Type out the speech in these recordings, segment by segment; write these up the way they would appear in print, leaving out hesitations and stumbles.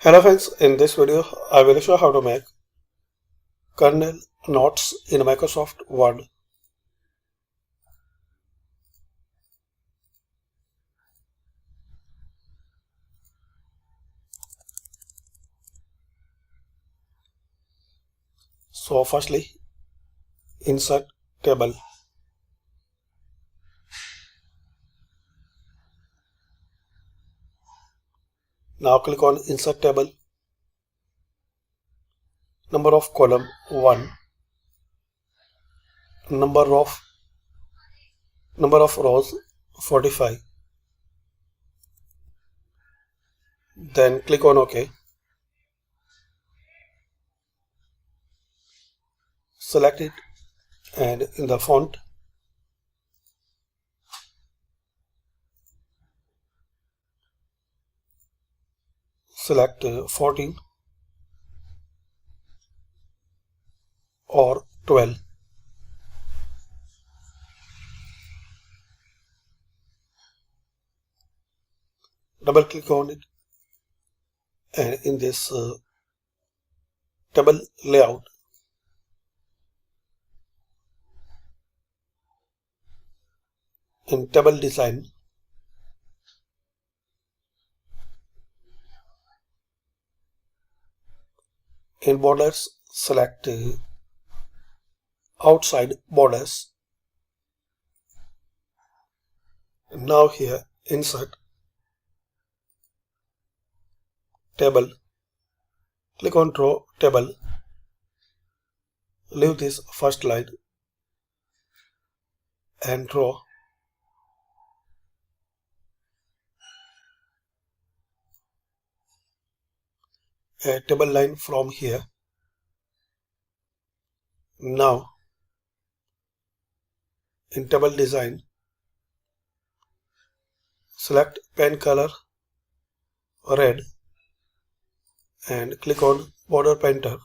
Hello friends, in this video I will show how to make kernel notes in Microsoft Word. So firstly, insert table. Now click on insert table. Number of column 1. Number of rows 45. Then click on OK. Select it and in the font select 14 or 12. Double click on it and in this table layout in table design in borders select outside borders. Now here insert table, click on draw table, leave this first line and draw a table line from here. Now in table design select pen color red and click on border painter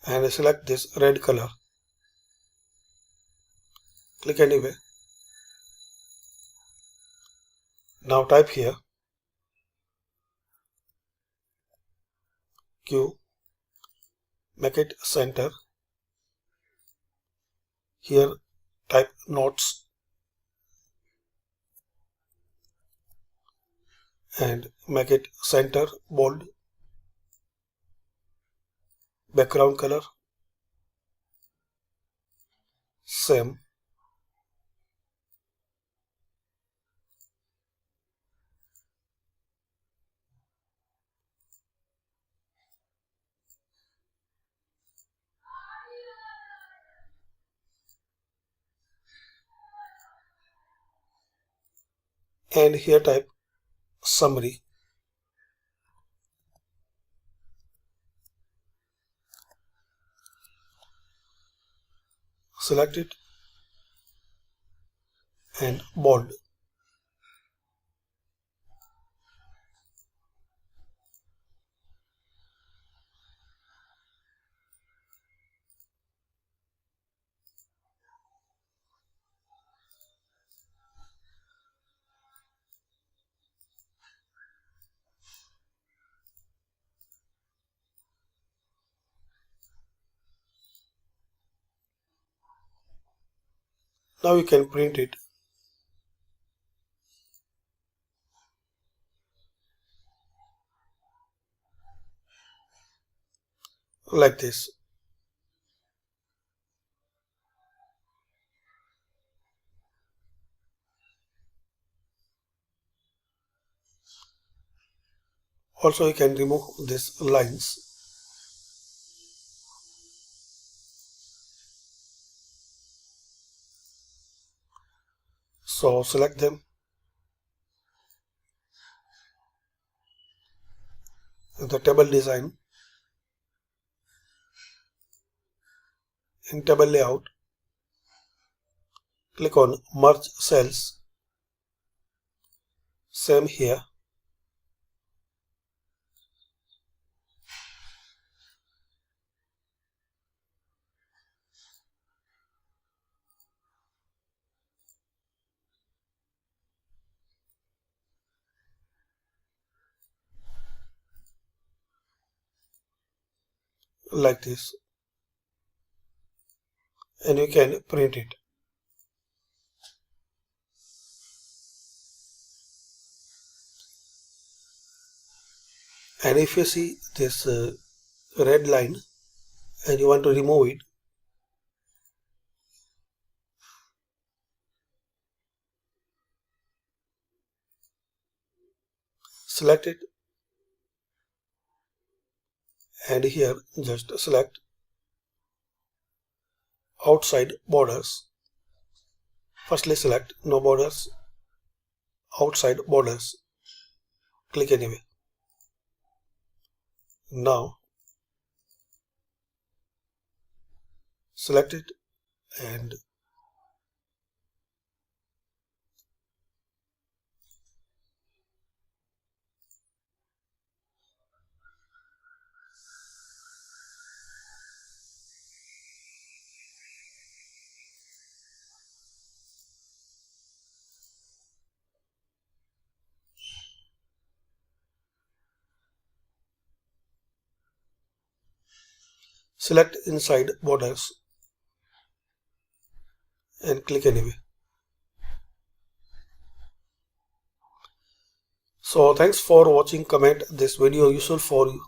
and select this red color. Click anywhere. Now type here Q, make it center. Here type notes and make it center bold. Background color same. And here type summary. Select it and bold. Now you can print it. Like this. Also you can remove these lines. So select them. The table design in table layout click on merge cells. Same here. like this, and you can print it. And if you see this red line and you want to remove it, select it, and here just select outside borders. Firstly select no borders, outside borders, click anyway. Now select it and select inside borders and click anyway. So thanks for watching. Comment this video useful for you.